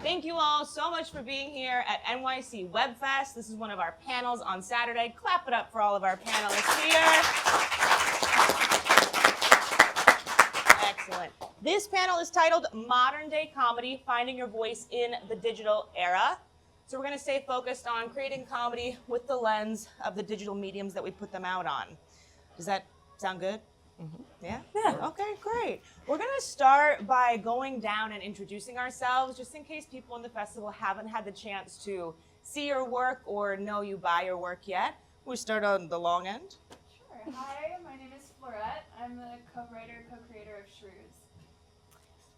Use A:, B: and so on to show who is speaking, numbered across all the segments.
A: Thank you all so much for being here at NYC WebFest. This is one of our panels on Saturday. Clap it up for all of our panelists here. Excellent. This panel is titled Modern Day Comedy, Finding Your Voice in the Digital Era. So we're going to stay focused on creating comedy with the lens of the digital mediums that we put them out on. Does that sound good? Mm-hmm. Yeah? Yeah. Okay, great. We're going to start by going down and introducing ourselves, just in case people in the festival haven't had the chance to see your work or know you by your work yet. We start on the long end.
B: Sure. Hi, my name is Florette. I'm the co-writer, co-creator of Shrews.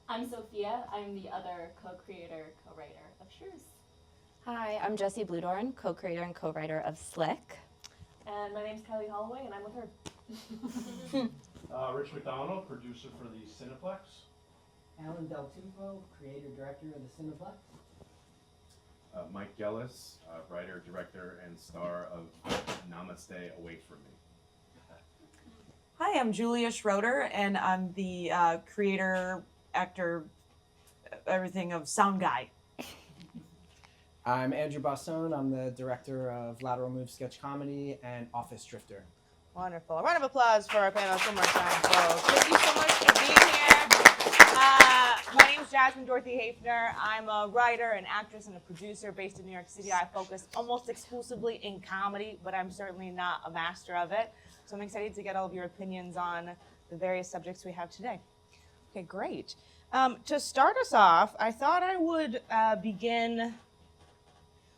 C: I'm Sophia. I'm the other co-creator, co-writer of Shrews.
D: Hi, I'm Jessie Bludorn, co-creator and co-writer of Slick.
C: And my name's Kelly Holloway, and I'm with her.
E: Rich McDonald, producer for the Cineplex.
F: Alan Del Tufo, creator-director of the Cineplex.
G: Mike Gellis, writer, director, and star of Namaste Await From Me.
H: Hi, I'm Julia Schroeder, and I'm the creator, actor, everything of Sound Guy.
F: I'm Andrew Bassone. I'm the director of Lateral Move Sketch Comedy and Office Drifter.
A: Wonderful. A round of applause for our panelists one more time, folks. Thank you so much for being here. My name is Jasmine Dorothy Hafner. I'm a writer, an actress, and a producer based in New York City. I focus almost exclusively in comedy, but I'm certainly not a master of it. So I'm excited to get all of your opinions on the various subjects we have today. Okay, great. To start us off, I thought I would begin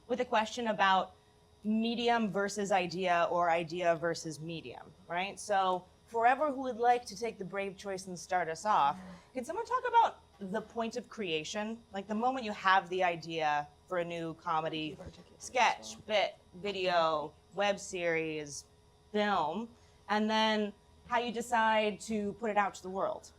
A: with a question about medium versus idea or idea versus medium, right? So forever who would like to take the brave choice and start us off, can someone talk about the point of creation? Like the moment you have the idea for a new comedy sketch, bit, video, web series, film, and then how you decide to put it out to the world.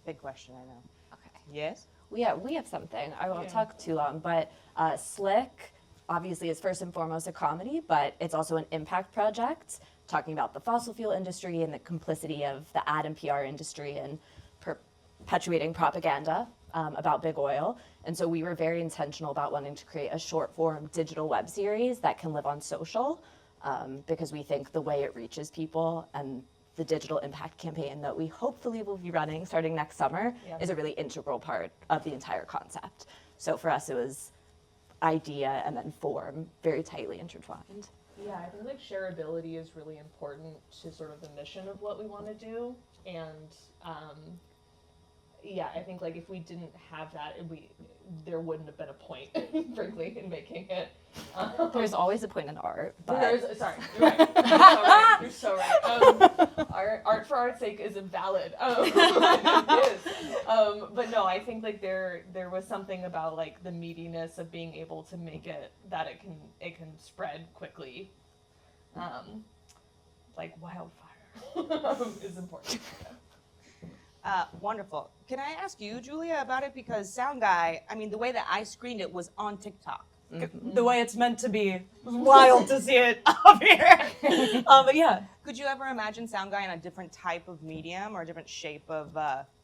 A: Big question, I know.
D: Okay.
A: Yes?
D: We have something. I won't talk too long, but Slick obviously is first and foremost a comedy, but it's also an impact project talking about the fossil fuel industry and the complicity of the ad and PR industry and perpetuating propaganda about big oil. And so we were very intentional about wanting to create a short form digital web series that can live on social because we think the way it reaches people and the digital impact campaign that we hopefully will be running starting next summer is a really integral part of the entire concept. So for us, it was idea and then form very tightly intertwined.
I: Yeah, I think like shareability is really important to sort of the mission of what we want to do. And yeah, I think like if we didn't have that, there wouldn't have been a point, frankly, in making it.
D: There's always a point in art, but
I: Sorry, you're right. You're so right. Art for art's sake is invalid. It is. But no, I think like there was something about like the meatiness of being able to make it that it can spread quickly, like wildfire is important.
A: Wonderful. Can I ask you, Julia, about it? Because Sound Guy, I mean, the way that I screened it was on TikTok.
H: Mm-hmm. The way it's meant to be. It was wild to see it up here. But yeah.
A: Could you ever imagine Sound Guy in a different type of medium or a different shape of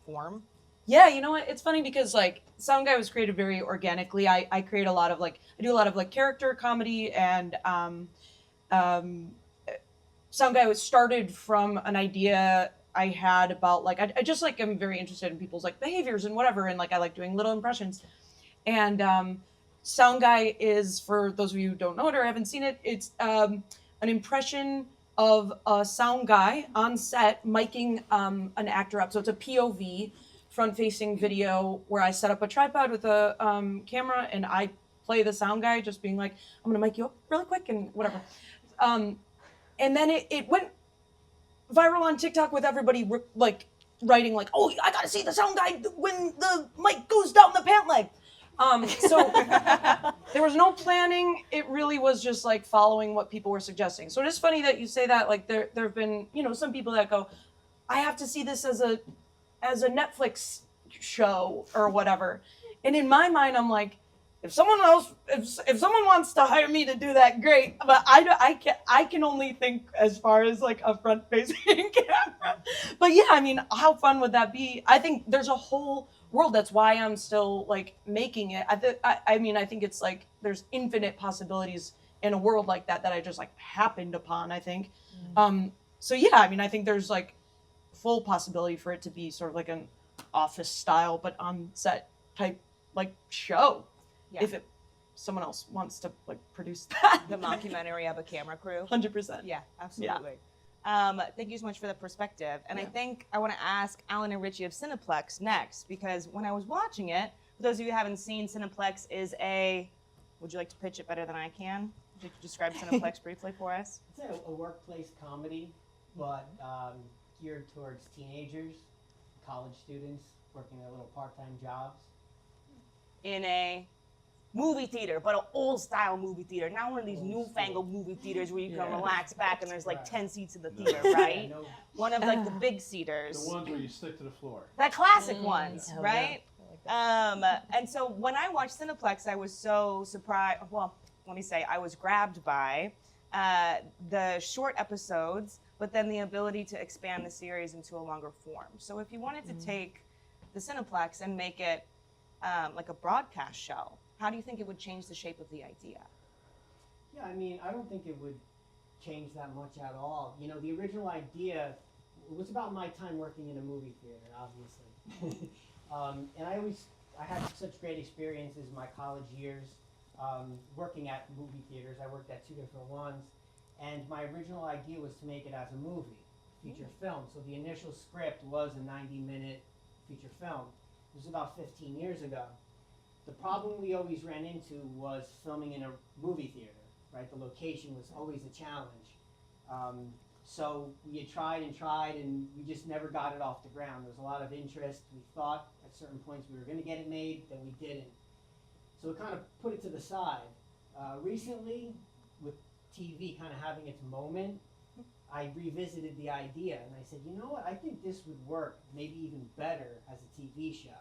A: form?
H: Yeah, you know what? It's funny because like Sound Guy was created very organically. I create a lot of I do a lot of character comedy, and Sound Guy was started from an idea I had about I just am very interested in people's behaviors and whatever, and I like doing little impressions. And Sound Guy is, for those of you who don't know it or haven't seen it, it's an impression of a sound guy on set miking an actor up. So it's a POV, front-facing video where I set up a tripod with a camera and I play the sound guy, just being like, I'm gonna mic you up really quick and whatever. And then it went viral on TikTok with everybody writing oh, I gotta see the sound guy when the mic goes down the pant leg. So there was no planning. It really was just following what people were suggesting. So it is funny that you say that. There have been some people that go, I have to see this as a Netflix show or whatever. And in my mind, I'm like, if someone wants to hire me to do that, great. But I can only think as far as a front facing camera. But yeah, I mean, how fun would that be? I think there's a whole world. That's why I'm still like making it. I mean, I think it's like there's infinite possibilities in a world like that I just like happened upon, I think. So yeah, I mean, I think there's like full possibility for it to be sort of like an office style but on set type like show.
A: Yeah.
H: If someone else wants to like produce that.
A: The mockumentary of a camera crew.
H: 100%.
A: Yeah, absolutely. Thank you so much for the perspective. And I
H: Yeah.
A: think I want to ask Alan and Richie of Cineplex next, because when I was watching it, for those of you who haven't seen, Cineplex is would you like to pitch it better than I can? Would you describe Cineplex briefly for us?
J: It's a workplace comedy, but geared towards teenagers, college students working their little part-time jobs.
A: In a movie theater, but an old style movie theater, not one of these
J: Old
A: newfangled
J: school.
A: movie theaters where you can
H: Yeah.
A: relax back and there's like
J: Right.
A: 10 seats in the
G: No.
A: theater,
J: Yeah,
A: right?
J: no,
A: One of like the big seaters.
E: The ones where you stick to the floor.
A: The classic ones,
D: Oh,
A: right? And so when I watched Cineplex, I was so surprised. Well, let me say, I was grabbed by the short episodes, but then the ability to expand the series into a longer form. So if you wanted to take the Cineplex and make it like a broadcast show, how do you think it would change the shape of the idea?
J: yeah, I mean, I don't think it would change that much at all. You know, the original idea was about my time working in a movie theater, obviously. And I had such great experiences in my college years working at movie theaters. I worked at 2 different ones. And my original idea was to make it as a movie, feature film. So the initial script was a 90-minute feature film. It was about 15 years ago. The problem we always ran into was filming in a movie theater, right? The location was always a challenge. So we had tried and we just never got it off the ground. There was a lot of interest. We thought at certain points we were going to get it made, then we didn't. So we kind of put it to the side. Recently, with TV kind of having its moment, I revisited the idea and I said, you know what, I think this would work maybe even better as a TV show.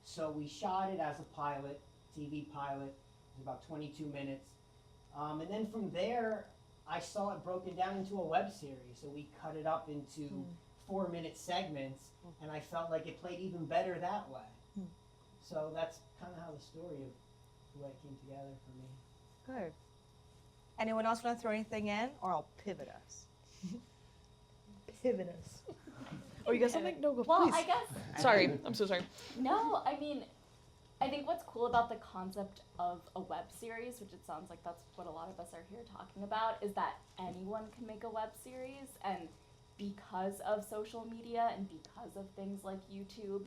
J: So we shot it as a pilot, TV pilot. It was about 22 minutes. And then from there, I saw it broken down into a web series. So we cut it up into 4-minute segments, and I felt like it played even better that way. So that's kind of how the story of the way it came together for me.
A: Good. Anyone else want to throw anything in, or I'll pivot us?
I: Pivot us. Oh, you got something? No, go
C: Well,
I: please.
C: I guess
I: Sorry, I'm so sorry.
C: no. I mean, I think what's cool about the concept of a web series, which it sounds like that's what a lot of us are here talking about, is that anyone can make a web series, and because of social media and because of things like YouTube,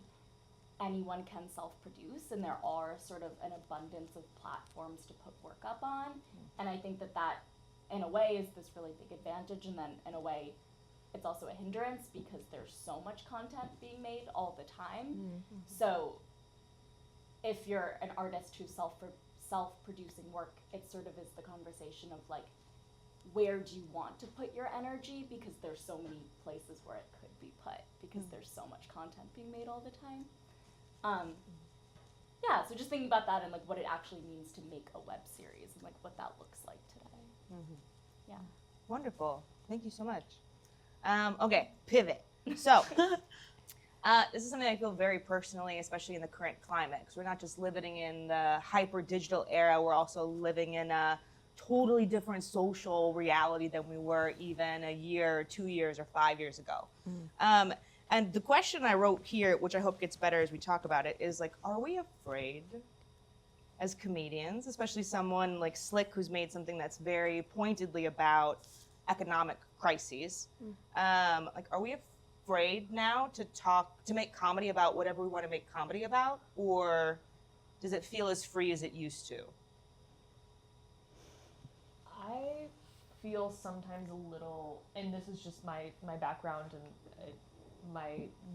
C: anyone can self-produce, and there are sort of an abundance of platforms to put work up on. And I think that in a way is this really big advantage, and then in a way it's also a hindrance because there's so much content being made all the time. So if you're an artist who's self-producing work, it sort of is the conversation of like, where do you want to put your energy, because there's so many places where it could be put because there's so much content being made all the time. Yeah, so just thinking about that and like what it actually means to make a web series and like what that looks like today. Yeah.
A: Wonderful. Thank you so much. Okay, pivot. So, this is something I feel very personally, especially in the current climate, because we're not just living in the hyper digital era, we're also living in a totally different social reality than we were even a year, 2 years, or 5 years ago. And the question I wrote here, which I hope gets better as we talk about it, is like, are we afraid as comedians, especially someone like Slick, who's made something that's very pointedly about economic crises? Like, are we afraid now to make comedy about whatever we want to make comedy about, or does it feel as free as it used to?
I: I feel sometimes a little, and this is just my background and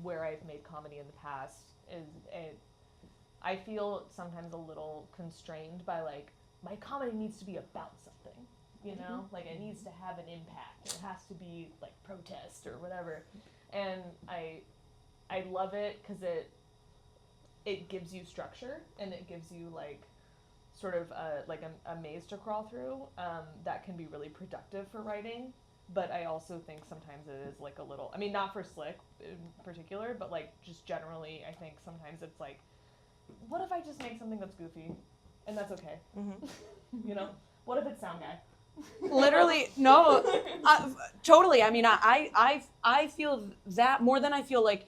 I: where I've made comedy in the past, I feel sometimes a little constrained by like, my comedy needs to be about something, you know, like it needs to have an impact. It has to be like protest or whatever, and I love it because it gives you structure and it gives you like sort of a maze to crawl through that can be really productive for writing. but I also think sometimes it is like a little, I mean, not for Slick in particular, but like just generally, I think sometimes it's like, what if I just make something that's goofy, and that's okay, you know? What if it's Sound Guy?
H: Literally, no, totally. I mean, I feel that more than I feel like.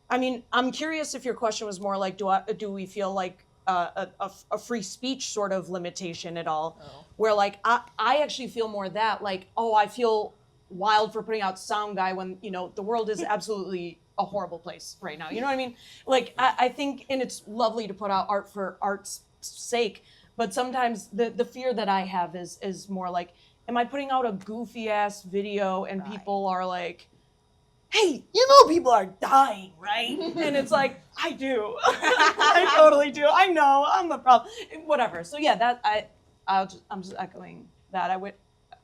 H: I mean, I'm curious if your question was more like, do we feel like a free speech sort of limitation at all?
I: Oh.
H: Where like I actually feel more that like, oh, I feel wild for putting out Sound Guy when the world is absolutely a horrible place right now. You know what I mean? Like I think, and it's lovely to put out art for art's sake. But sometimes the fear that I have is more like, am I putting out a goofy ass video and people are like, hey, people are dying, right? And it's like, I do. I totally do. I know, I'm the problem. Whatever. So yeah, I'm just echoing that.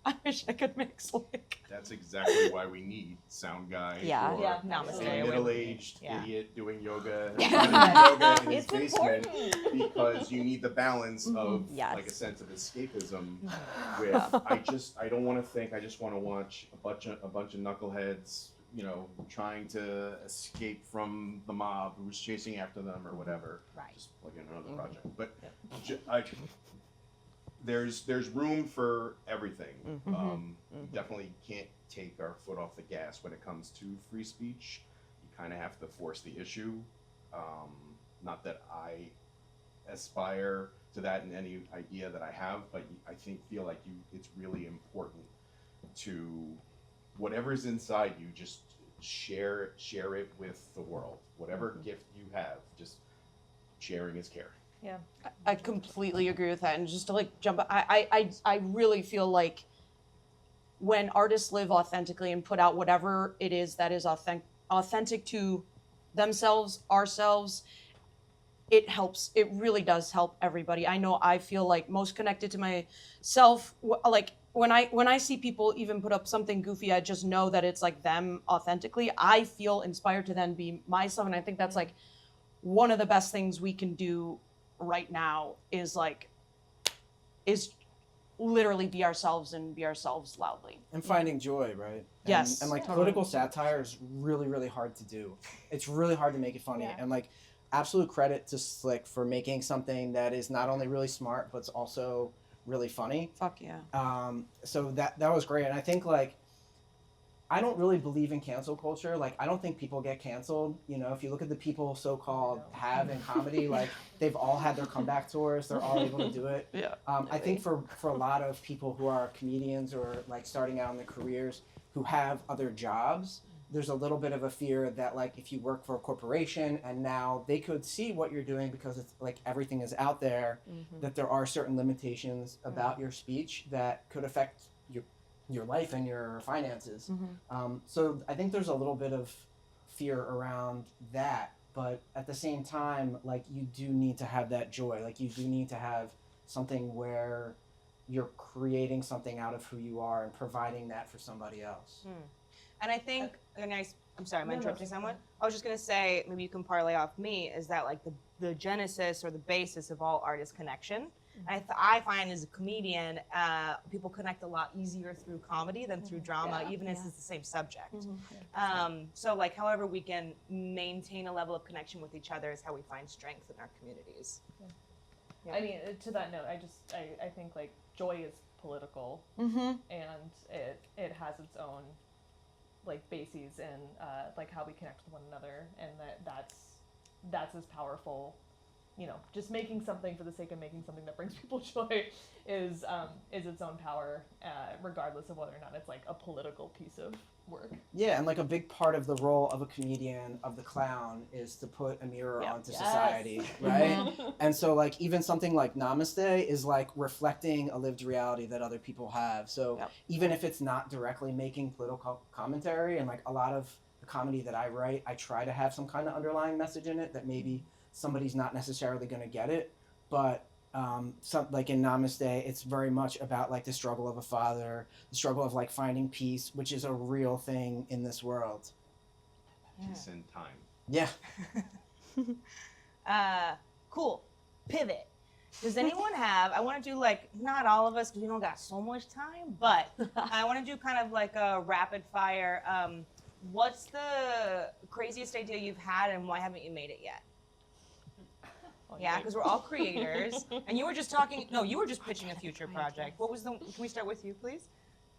H: I wish I could make Slick.
G: That's exactly why we need Sound Guy
D: Yeah.
G: or
I: Yeah,
G: a
A: namaste.
G: middle-aged
A: Yeah.
G: idiot doing yoga, yoga in his
I: It's
G: basement,
I: important.
G: because you need the balance of
D: Yes.
G: like a sense of escapism. With I don't want to think. I just want to watch a bunch of knuckleheads, trying to escape from the mob who's chasing after them or whatever.
A: Right.
G: Just plug in another project, but there's room for everything. Definitely can't take our foot off the gas when it comes to free speech. You kind of have to force the issue. Not that I aspire to that in any idea that I have, but I feel like it's really important to whatever's inside you, just share it with the world. Whatever gift you have, just sharing is caring.
I: Yeah.
H: I completely agree with that. And just to like jump, I really feel like when artists live authentically and put out whatever it is that is authentic to themselves, ourselves, it helps. It really does help everybody. I know I feel like most connected to myself. Like when I see people even put up something goofy, I just know that it's like them authentically. I feel inspired to then be myself. And I think that's like one of the best things we can do right now is literally be ourselves and be ourselves loudly.
F: And finding joy, right?
H: Yes,
F: And like
H: totally.
F: political satire is really, really hard to do. It's really hard to make it funny.
A: Yeah.
F: And like absolute credit to Slick for making something that is not only really smart, but it's also really funny.
H: Fuck yeah.
F: So that was great. And I think like, I don't really believe in cancel culture. Like, I don't think people get canceled. If you look at the people so-called have in comedy, like they've all had their comeback tours. They're all able to do it.
H: Yeah.
F: I think for a lot of people who are comedians or like starting out in their careers who have other jobs, there's a little bit of a fear that like if you work for a corporation and now they could see what you're doing because it's like everything is out there, that there are certain limitations about your speech that could affect your life and your finances. So I think there's a little bit of fear around that, but at the same time, like you do need to have that joy. Like you do need to have something where you're creating something out of who you are and providing that for somebody else.
A: And I think I'm sorry, am I
I: No,
A: interrupting
I: no.
A: someone? I was just gonna say, maybe you can parlay off me, is that like the genesis or the basis of all art is connection. And I find as a comedian, people connect a lot easier through comedy than through drama, even if it's the same subject. So like however we can maintain a level of connection with each other is how we find strength in our communities. Yeah.
I: I mean, to that note, I think like joy is political,
H: Mm-hmm.
I: and it has its own like bases in like how we connect with one another, and that's as powerful. Just making something for the sake of making something that brings people joy is its own power, regardless of whether or not it's like a political piece of work.
F: Yeah, and like a big part of the role of a comedian, of the clown, is to put a mirror onto society, right? And so like even something like Namaste is like reflecting a lived reality that other people have. So even if it's not directly making political commentary, and like a lot of the comedy that I write, I try to have some kind of underlying message in it that maybe somebody's not necessarily going to get it, but like in Namaste, it's very much about like the struggle of a father, the struggle of like finding peace, which is a real thing in this world.
G: Peace and time.
F: Yeah.
A: Cool. Pivot. Does anyone have, I want to do like, not all of us because we don't got so much time, but I want to do kind of like a rapid fire. What's the craziest idea you've had and why haven't you made it yet? Yeah, because we're all creators. And you were just talking, no, you were just pitching a future project. What was the, can we start with you, please?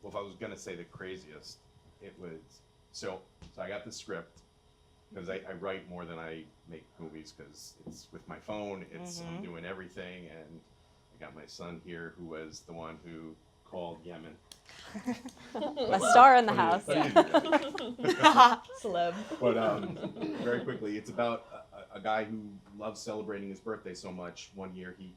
G: Well, if I was gonna say the craziest, it was, so I got the script, because I write more than I make movies, because it's with my phone, I'm doing everything, and I got my son here, who was the one who called Yemen.
D: A star in the house.
I: Celeb.
G: But very quickly, it's about a guy who loves celebrating his birthday so much. One year he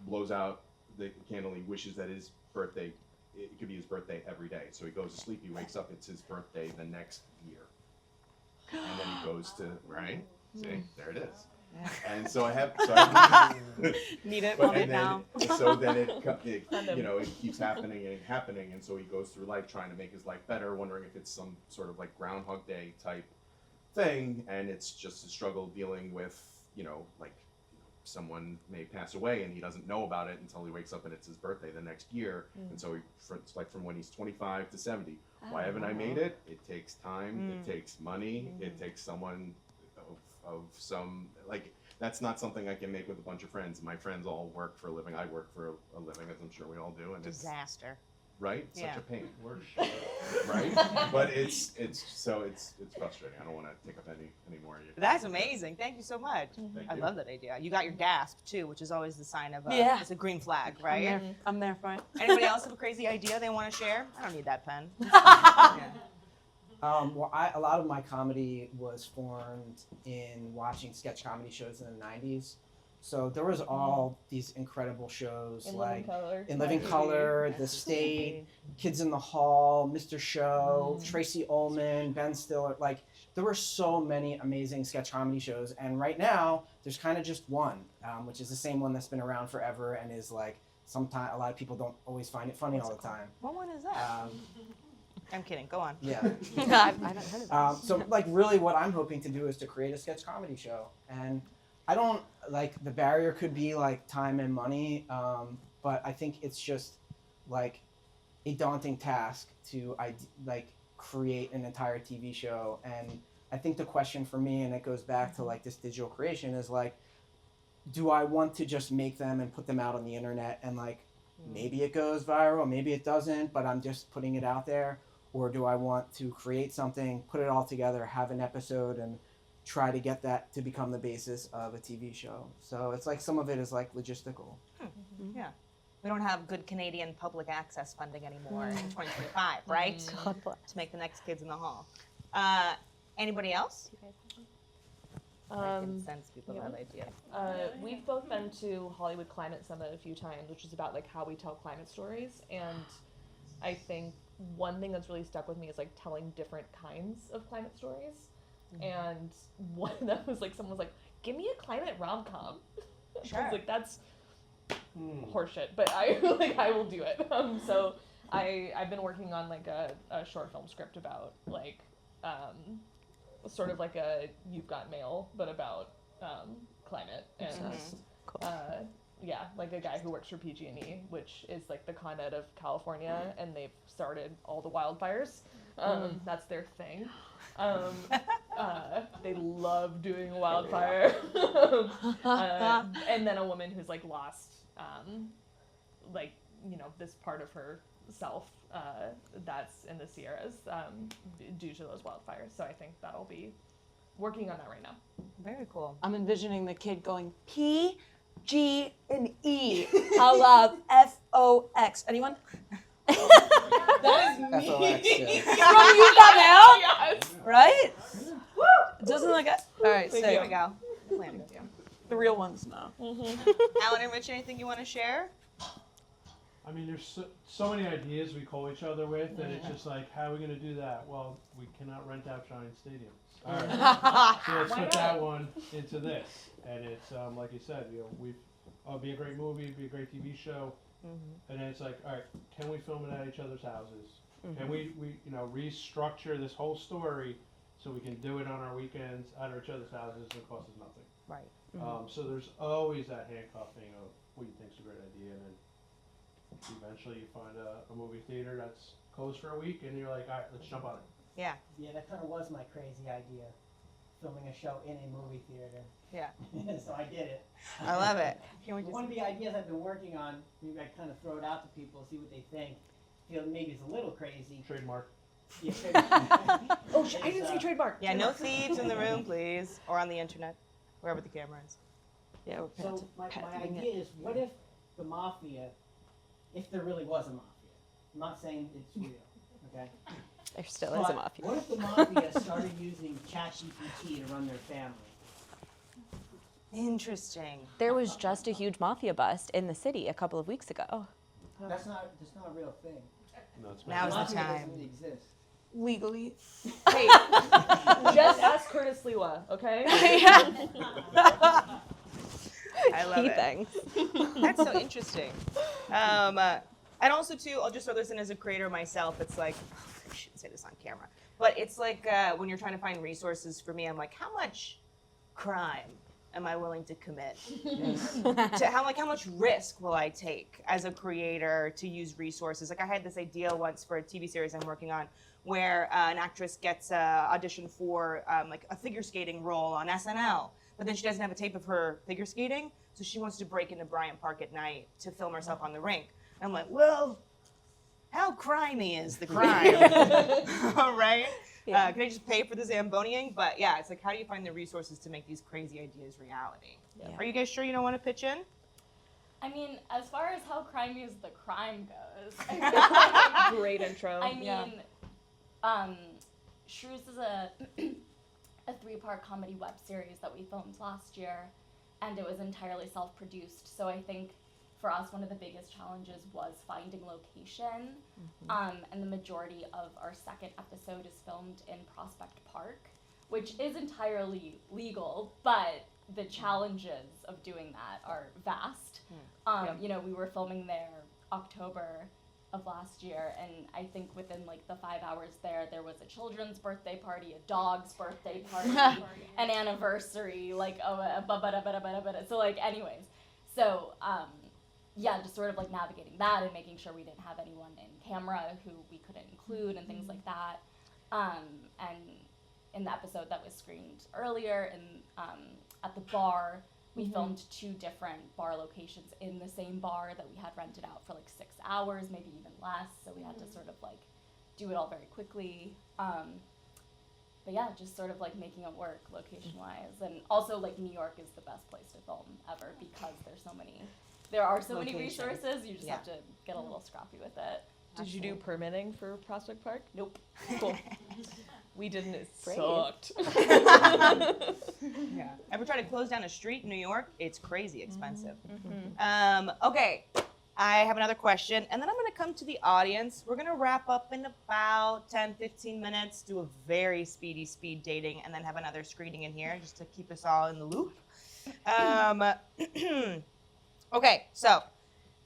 G: blows out the candle. He wishes that his birthday, it could be his birthday every day. So he goes to sleep. He wakes up. It's his birthday the next year. And then he goes to, right? See, there it is. And so I have
A: Need it,
G: but,
A: want it
G: and then,
A: now.
G: so then it keeps happening and happening, and so he goes through life trying to make his life better, wondering if it's some sort of like Groundhog Day type thing, and it's just a struggle dealing with, someone may pass away and he doesn't know about it until he wakes up and it's his birthday the next year, and so it's like from when he's 25 to 70. Why haven't I made it? It takes time, it takes money, it takes someone of some, like, that's not something I can make with a bunch of friends. My friends all work for a living. I work for a living, as I'm sure we all do, and
A: Disaster.
G: right,
A: Yeah.
G: such a pain,
E: We're sure.
G: right? But it's frustrating. I don't want to take up any more of your time.
A: That's amazing. Thank you so much.
G: Thank
A: I
G: you.
A: love that idea. You got your gasp too, which is always the sign of
H: Yeah.
A: it's a green flag, right?
H: I'm there for it.
A: Anybody else have a crazy idea they want to share? I don't need that pen. Yeah.
F: Well, a lot of my comedy was formed in watching sketch comedy shows in the 90s. So there was all these incredible shows like In Living Color, The State, Kids in the Hall, Mr. Show, Tracy Ullman, Ben Stiller. Like, there were so many amazing sketch comedy shows. And right now, there's kind of just one, which is the same one that's been around forever and is like, sometimes a lot of people don't always find it funny all the time.
A: What one is that? I'm kidding. Go on.
F: Yeah.
D: I haven't heard of that.
F: So, like, really what I'm hoping to do is to create a sketch comedy show. And I don't, like, the barrier could be, like, time and money, but I think it's just, like, a daunting task to, create an entire TV show. And I think the question for me, and it goes back to, like, this digital creation, is, like, do I want to just make them and put them out on the internet and, like, maybe it goes viral, maybe it doesn't, but I'm just putting it out there? Or do I want to create something, put it all together, have an episode, and try to get that to become the basis of a TV show? So it's like some of it is like logistical.
A: Yeah. We don't have good Canadian public access funding anymore in 2025, right?
D: God bless.
A: To make the next Kids in the Hall. Anybody else? I can sense people have ideas.
I: We've both been to Hollywood Climate Summit a few times, which is about like how we tell climate stories, and I think one thing that's really stuck with me is like telling different kinds of climate stories. And one of them was like, someone was like, give me a climate rom-com.
A: Sure.
I: I was like, that's horseshit, but I will do it. So I've been working on like a short film script about like sort of like a You've Got Mail, but about climate and yeah, like a guy who works for PG&E, which is like the Con Ed of California, and they've started all the wildfires. That's their thing. They love doing a wildfire. And then a woman who's like lost, this part of herself that's in the Sierras due to those wildfires. So I think that'll be working on that right now.
A: Very cool.
H: I'm envisioning the kid going P, G, and E. I love F-O-X. Anyone?
I: That is me.
F: FOX, yeah.
H: From You Got Mail?
I: Yes.
H: Right? It doesn't look it. All right, so
A: There we go.
H: the real ones now.
A: Alan and Rich, anything you want to share?
E: I mean, there's so many ideas we call each other with, and it's just like, how are we going to do that? Well, we cannot rent out giant stadiums. All right. So let's put that one into this. And it's, like you said, it'll be a great movie, it'll be a great TV show. And then it's like, all right, can we film it at each other's houses? Can we restructure this whole story so we can do it on our weekends at each other's houses and it costs us nothing?
A: Right.
E: So there's always that handcuffing of what you think's a great idea, and then eventually you find a movie theater that's closed for a week, and you're like, all right, let's jump on it.
A: Yeah.
J: Yeah, that kind of was my crazy idea, filming a show in a movie theater.
A: Yeah.
J: So I did it.
A: I love it. Can we
J: One of the ideas I've been working on, maybe I kind of throw it out to people, see what they think. Feel maybe it's a little crazy.
E: Trademark.
J: Yeah,
I: Oh, I didn't say trademark.
A: Yeah, no thieves in the room, please, or on the internet, wherever the camera is.
H: Yeah, we're
J: So my idea is, what if the mafia, if there really was a mafia, I'm not saying it's real, okay?
D: There still
J: But
D: is a mafia.
J: what if the mafia started using ChatGPT to run their family?
A: Interesting.
D: There was just a huge mafia bust in the city a couple of weeks ago.
J: That's not a real thing.
E: No, it's
A: Now's the
J: Mafia
A: time.
J: doesn't exist.
H: legally.
I: Hey, just ask Curtis Lewa, okay?
A: I love
D: Key
A: it.
D: things.
A: That's so interesting. And also too, I'll just throw this in as a creator myself. It's like, I shouldn't say this on camera, but it's like when you're trying to find resources for me, I'm like, how much crime am I willing to commit? To how much risk will I take as a creator to use resources? Like I had this idea once for a TV series I'm working on, where an actress gets audition for like a figure skating role on SNL, but then she doesn't have a tape of her figure skating, so she wants to break into Bryant Park at night to film herself on the rink. I'm like, well, how crimey is the crime? Right?
D: Yeah.
A: Can I just pay for the Zamboniing? But yeah, it's like, how do you find the resources to make these crazy ideas reality?
D: Yeah.
A: Are you guys sure you don't want to pitch in?
C: I mean, as far as how crimey as the crime goes,
I: Great intro.
C: I mean,
I: Yeah.
C: Shrews is a a 3-part comedy web series that we filmed last year, and it was entirely self-produced. So I think for us, one of the biggest challenges was finding location, and the majority of our second episode is filmed in Prospect Park, which is entirely legal, but the challenges of doing that are vast. You know, we were filming there October of last year, and I think within like the 5 hours there was a children's birthday party, a dog's birthday party, an anniversary, like so like anyways. So yeah, just sort of like navigating that and making sure we didn't have anyone in camera who we couldn't include and things like that. And in the episode that was screened earlier at the bar, we filmed 2 different bar locations in the same bar that we had rented out for like 6 hours, maybe even less. So we had to sort of like do it all very quickly. But yeah, just sort of like making it work location-wise. And also like New York is the best place to film ever because there are so many resources, you just have to get a little scrappy with it.
I: Did you do permitting for Prospect Park?
C: Nope.
I: Cool. We didn't. It
D: Brave.
I: sucked.
A: Yeah. Ever try to close down a street in New York? It's crazy expensive. Okay, I have another question, and then I'm going to come to the audience. We're going to wrap up in about 10, 15 minutes, do a very speedy speed dating, and then have another screening in here just to keep us all in the loop. Okay, so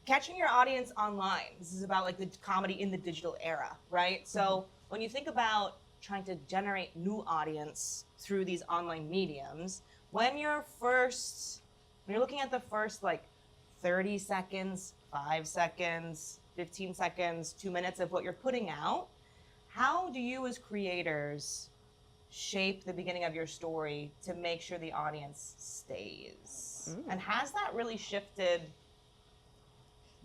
A: catching your audience online. This is about like the comedy in the digital era, right? So when you think about trying to generate new audience through these online mediums, when you're looking at the first like 30 seconds, 5 seconds, 15 seconds, 2 minutes of what you're putting out, how do you as creators shape the beginning of your story to make sure the audience stays? And has that really shifted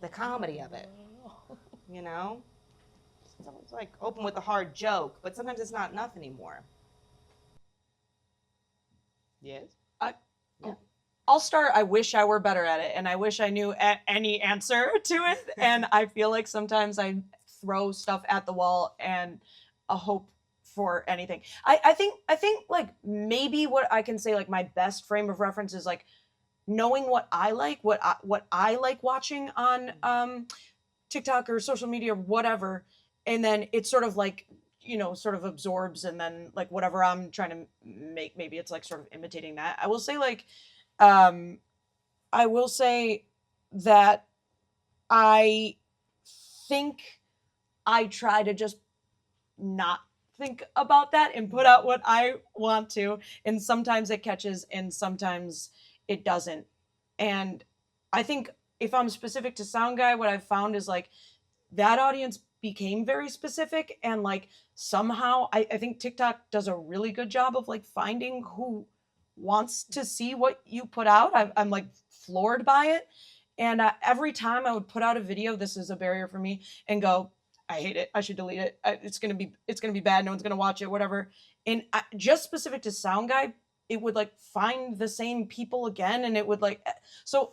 A: the comedy of it? You know? It's like open with a hard joke, but sometimes it's not enough anymore. Yes?
H: I'll start. I wish I were better at it, and I wish I knew any answer to it. And I feel like sometimes I throw stuff at the wall and a hope for anything. I think like maybe what I can say like my best frame of reference is like knowing what I like, what I like watching on TikTok or social media or whatever, and then it's sort of like, you know, sort of absorbs, and then like whatever I'm trying to make, maybe it's like sort of imitating that. I will say that I think I try to just not think about that and put out what I want to, and sometimes it catches and sometimes it doesn't. And I think if I'm specific to Sound Guy, what I've found is like that audience became very specific, and like somehow I think TikTok does a really good job of like finding who wants to see what you put out. I'm like floored by it. And every time I would put out a video, this is a barrier for me, and go, I hate it. I should delete it. It's gonna be bad. No one's gonna watch it. Whatever. And just specific to Sound Guy, it would like find the same people again, and it would like. So,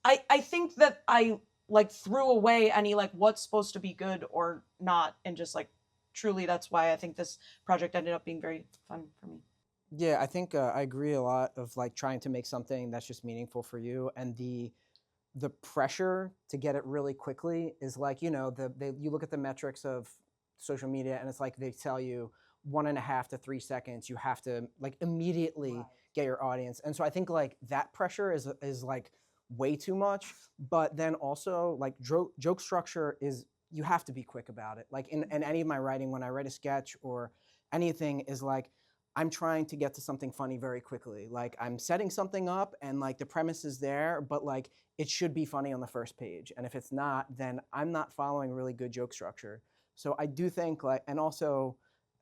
H: I think that I like threw away any like what's supposed to be good or not, and just like truly that's why I think this project ended up being very fun for me.
F: Yeah, I think I agree a lot of like trying to make something that's just meaningful for you, and the pressure to get it really quickly is like, you know, you look at the metrics of social media, and it's like they tell you 1.5 to 3 seconds you have to like immediately get your audience. And so I think like that pressure is like way too much. But then also like joke structure is, you have to be quick about it. Like in any of my writing, when I write a sketch or anything, is like I'm trying to get to something funny very quickly. Like I'm setting something up and like the premise is there, but like it should be funny on the first page. And if it's not, then I'm not following really good joke structure. So I do think like, and also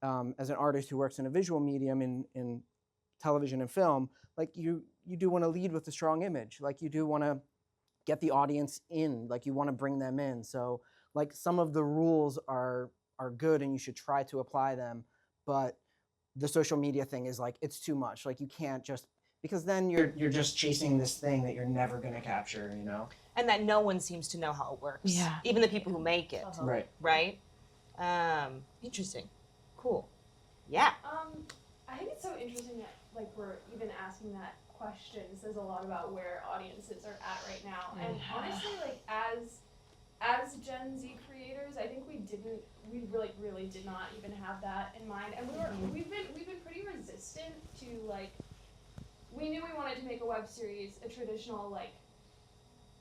F: as an artist who works in a visual medium in television and film, like you do want to lead with a strong image. Like you do want to get the audience in, like you want to bring them in. So like some of the rules are good and you should try to apply them, but the social media thing is like, it's too much. Like you can't just, because then you're just chasing this thing that you're never going to capture, you know?
A: And that no one seems to know how it works.
H: Yeah.
A: Even the people who make it.
F: Right.
A: Right? Interesting. Cool. Yeah.
B: I think it's so interesting that like we're even asking that question. Says a lot about where audiences are at right now. And honestly, like as Gen Z creators, I think we really did not even have that in mind. And we've been pretty resistant to like, we knew we wanted to make a web series, a traditional like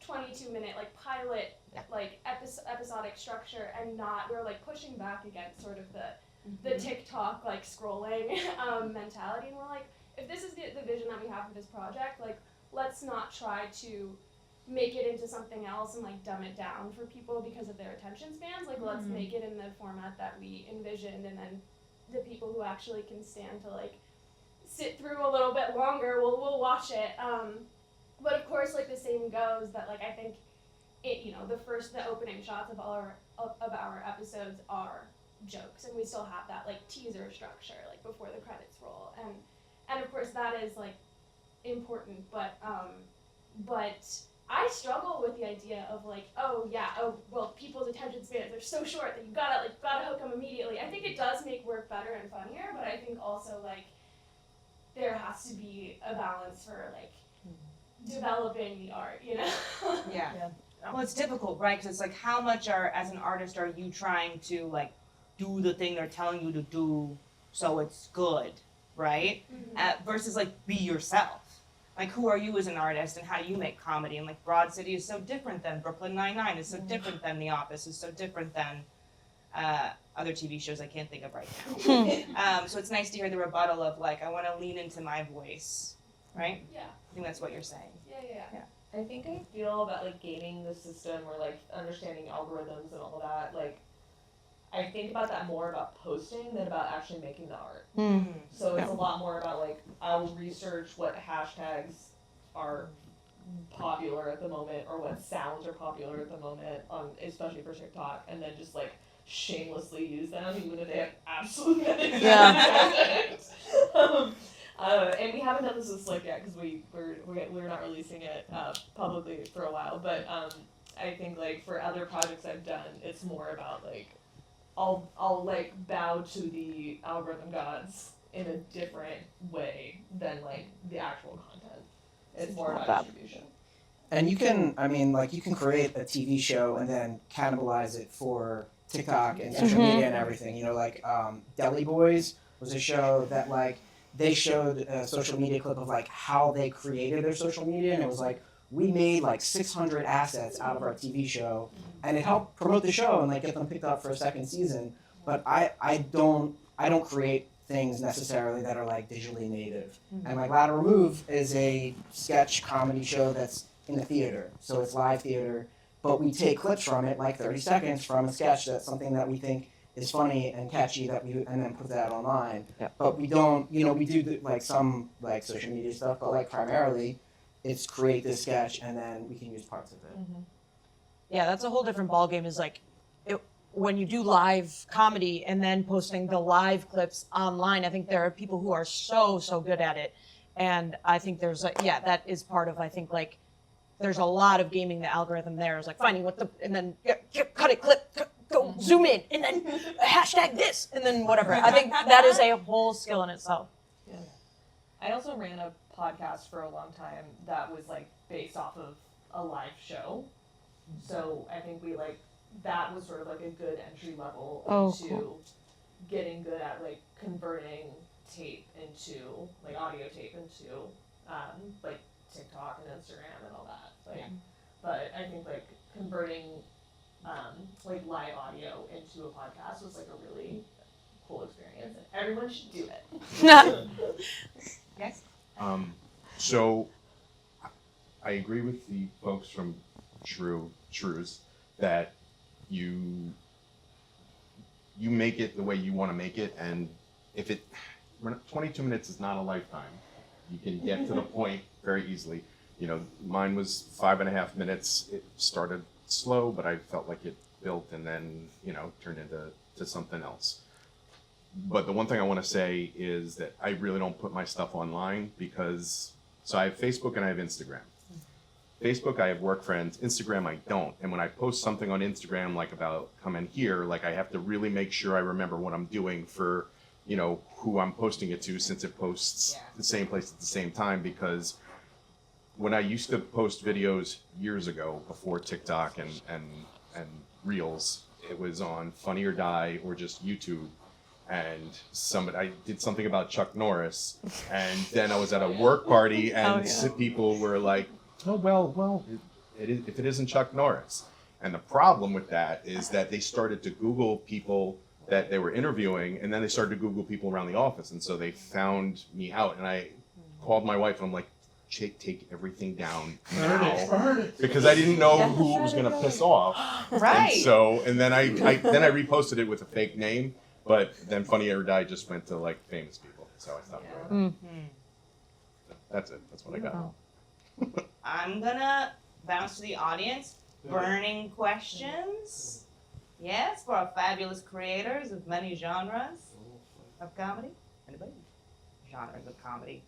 B: 22-minute like pilot, like episodic structure, and we were like pushing back against sort of the TikTok like scrolling mentality, and we're like, if this is the vision that we have for this project, like let's not try to make it into something else and like dumb it down for people because of their attention spans. Like let's make it in the format that we envisioned, and then the people who actually can stand to like sit through a little bit longer will watch it. But of course, like the same goes that like I think it, you know, the opening shots of our episodes are jokes, and we still have that like teaser structure like before the credits roll, and of course that is like important, but I struggle with the idea of like, well, people's attention spans are so short that you gotta hook them immediately. I think it does make work better and funnier, but I think also like there has to be a balance for like developing the art, you know?
A: Yeah. Well, it's difficult, right? Because it's like, how much as an artist are you trying to like do the thing they're telling you to do so it's good, right? Versus like be yourself. Like, who are you as an artist, and how do you make comedy? And like, Broad City is so different than Brooklyn Nine-Nine, is so different than The Office, is so different than other TV shows I can't think of right now. So it's nice to hear the rebuttal of like, I want to lean into my voice, right?
B: Yeah.
A: I think that's what you're saying.
B: Yeah.
I: I think I feel about like gaming the system or like understanding algorithms and all of that. Like, I think about that more about posting than about actually making the art. So it's a lot more about like, I'll research what hashtags are popular at the moment or what sounds are popular at the moment, especially for TikTok, and then just like shamelessly use them even if they have absolutely nothing to do with it. And we haven't done this with Slick yet because we're not releasing it publicly for a while. But I think like for other projects I've done, it's more about like I'll like bow to the algorithm gods in a different way than like the actual content. It's more about distribution.
F: And you can, I mean, like you can create a TV show and then cannibalize it for TikTok and social media and everything. You know, like Deli Boys was a show that like they showed a social media clip of like how they created their social media, and it was like, we made like 600 assets out of our TV show, and it helped promote the show and like get them picked up for a second season. But I don't create things necessarily that are like visually native. And like Lateral Move is a sketch comedy show that's in the theater, so it's live theater, but we take clips from it, like 30 seconds from a sketch that's something that we think is funny and catchy and then put that online.
D: Yep.
F: But we don't, we do like some like social media stuff, but like primarily it's create this sketch and then we can use parts of it.
H: Yeah, that's a whole different ballgame. Is like when you do live comedy and then posting the live clips online. I think there are people who are so good at it, and I think there's that is part of, I think, like there's a lot of gaming the algorithm there. Is like finding and then cut it, clip, go zoom in, and then hashtag this, and then whatever. I think that is a whole skill in itself.
I: I also ran a podcast for a long time that was like based off of a live show. So I think that was sort of like a good entry level into getting good at like converting tape into like audio tape into like TikTok and Instagram and all that. But I think like converting like live audio into a podcast was like a really cool experience, and everyone should do it.
A: Yes.
G: So I agree with the folks from Shrews that you make it the way you want to make it, and if 22 minutes is not a lifetime, you can get to the point very easily. Mine was 5.5 minutes. It started slow, but I felt like it built and then turned into something else. But the one thing I want to say is that I really don't put my stuff online because I have Facebook and I have Instagram. Facebook, I have work friends. Instagram, I don't. And when I post something on Instagram, like about come in here, like I have to really make sure I remember what I'm doing for, who I'm posting it to, since it posts the same place at the same time. Because when I used to post videos years ago, before TikTok and Reels, it was on Funny or Die or just YouTube. And I did something about Chuck Norris, and then I was at a work party, and people were like, "Oh well, if it isn't Chuck Norris." And the problem with that is that they started to Google people that they were interviewing, and then they started to Google people around the office, and so they found me out. And I called my wife, and I'm like, "Take everything down now," because I didn't know who it was going to piss off.
A: Right.
G: And then I reposted it with a fake name. But then Funny or Die just went to like famous people, so I stopped doing that. That's it. That's what I got.
A: I'm gonna bounce to the audience. Burning questions. Yes, for our fabulous creators of many genres of comedy. Anybody? Genres of comedy.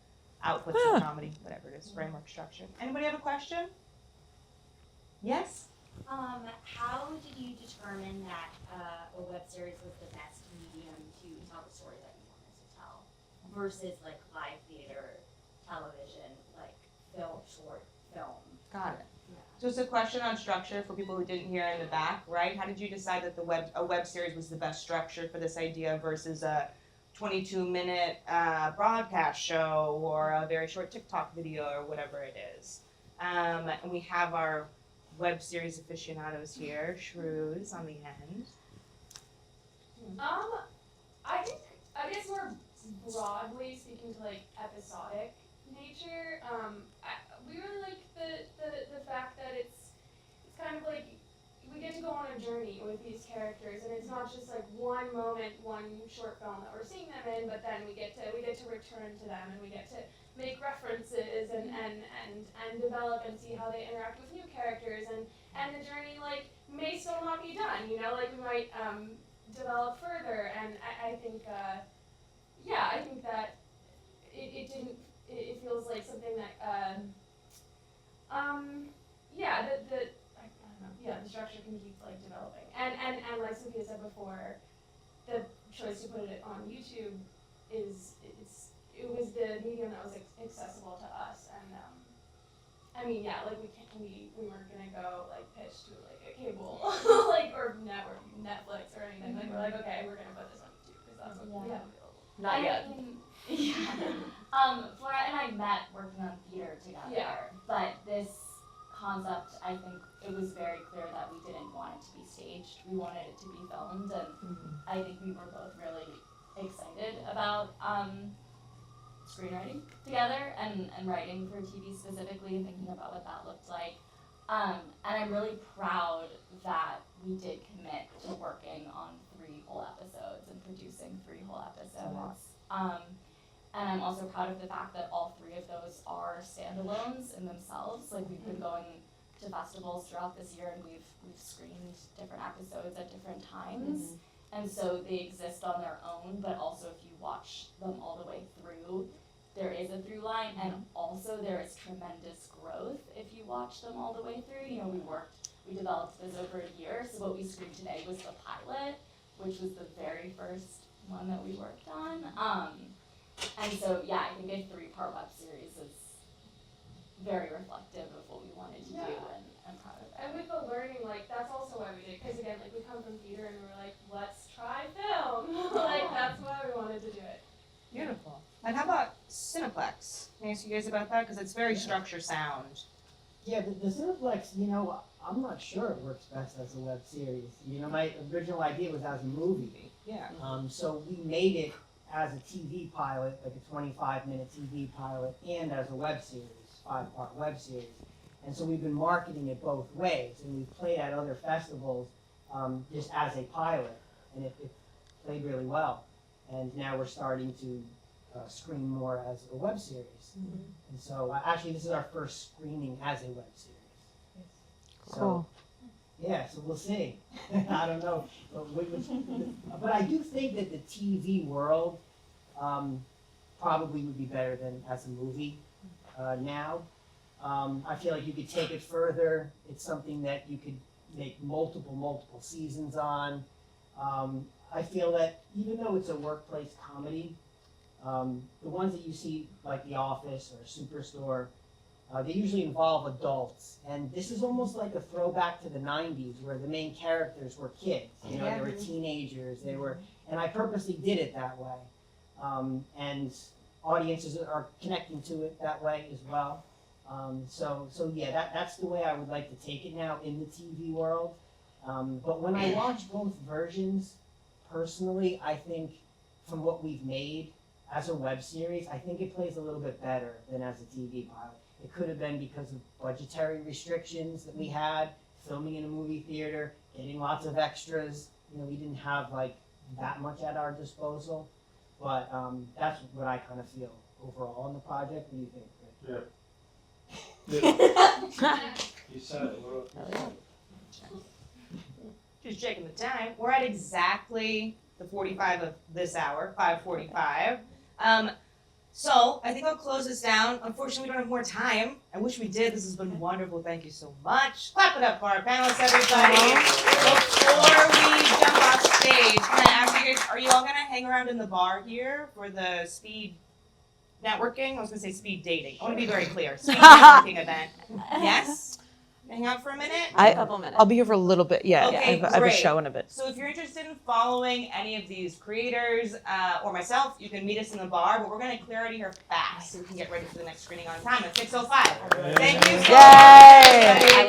A: Outputs of comedy, whatever it is, framework, structure. Anybody have a question? Yes?
K: How did you determine that a web series was the best medium to tell the story that you wanted to tell versus like live theater, television, like short film?
A: Got it. So it's a question on structure for people who didn't hear in the back, right? How did you decide that a web series was the best structure for this idea versus a 22-minute broadcast show or a very short TikTok video or whatever it is? And we have our web series aficionados here, Shrews on the end.
B: I guess more broadly speaking to like episodic nature, we really like the fact that it's kind of like we get to go on a journey with these characters, and it's not just like one moment, one short film that we're seeing them in, but then we get to return to them, and we get to make references and develop and see how they interact with new characters, and the journey like may still not be done, like we might develop further, and I think I think that it feels like something that the structure can keep like developing, and like Sophia said before, the choice to put it on YouTube it was the medium that was accessible to us, and we weren't gonna go like pitch to like a cable like or network, Netflix or anything. Like we're like, okay, we're gonna put this on YouTube because that's what we have available.
C: Not yet. Flora and I met working on theater together, but this concept, I think it was very clear that we didn't want it to be staged. We wanted it to be filmed, and I think we were both really excited about screenwriting together and writing for TV specifically and thinking about what that looked like. And I'm really proud that we did commit to working on 3 whole episodes and producing 3 whole episodes. And I'm also proud of the fact that all 3 of those are standalones in themselves. Like, we've been going to festivals throughout this year and we've screened different episodes at different times. And so they exist on their own, but also if you watch them all the way through, there is a through line, and also there is tremendous growth if you watch them all the way through. You know, we developed this over a year, so what we screened today was the pilot, which was the very first one that we worked on. And so, yeah, I think a 3-part web series is very reflective of what we wanted to do, and I'm proud of it.
B: And with the learning, like, that's also why we did, because again, like, we come from theater and we were like, let's try film. Like, that's why we wanted to do it.
A: Beautiful. And how about Cineplex? Can I ask you guys about that? Because it's very structure sound.
J: Yeah, the Cineplex, you know, I'm not sure it works best as a web series. You know, my original idea was as a movie.
A: Yeah.
J: So we made it as a TV pilot, like a 25-minute TV pilot, and as a web series, 5-part web series. And so we've been marketing it both ways, and we've played at other festivals just as a pilot, and it played really well. And now we're starting to screen more as a web series. And so actually this is our first screening as a web series.
A: Cool.
J: So, yeah, so we'll see. I don't know. But I do think that the TV world probably would be better than as a movie now. I feel like you could take it further. It's something that you could make multiple seasons on. I feel that even though it's a workplace comedy, the ones that you see like The Office or Superstore, they usually involve adults. And this is almost like a throwback to the 90s where the main characters were kids. You know, they were teenagers. And I purposely did it that way. And audiences are connecting to it that way as well. So yeah, that's the way I would like to take it now in the TV world. But when I watch both versions, personally, I think from what we've made as a web series, I think it plays a little bit better than as a TV pilot. It could have been because of budgetary restrictions that we had, filming in a movie theater, getting lots of extras. You know, we didn't have like that much at our disposal. But that's what I kind of feel overall on the project. What do you think, Rich?
E: Yeah. You said it.
A: Just checking the time. We're at exactly the 45 of this hour, 5:45. So I think I'll close this down. Unfortunately, we don't have more time. I wish we did. This has been wonderful. Thank you so much. Clap it up for our panelists, everybody. Before we jump off stage, can I ask you guys, are you all going to hang around in the bar here for the speed networking? I was going to say speed dating. I want to be very clear. Speed networking event. Yes? Hang out for a minute?
H: A
D: couple minutes.
H: I'll be here for a little bit. Yeah,
A: Okay,
H: I have a
A: great.
H: show in a bit.
A: So if you're interested in following any of these creators or myself, you can meet us in the bar, but we're going to clear out of here fast so we can get ready for the next screening on time at 6:05. Thank you so much.
H: Yay!
A: everybody.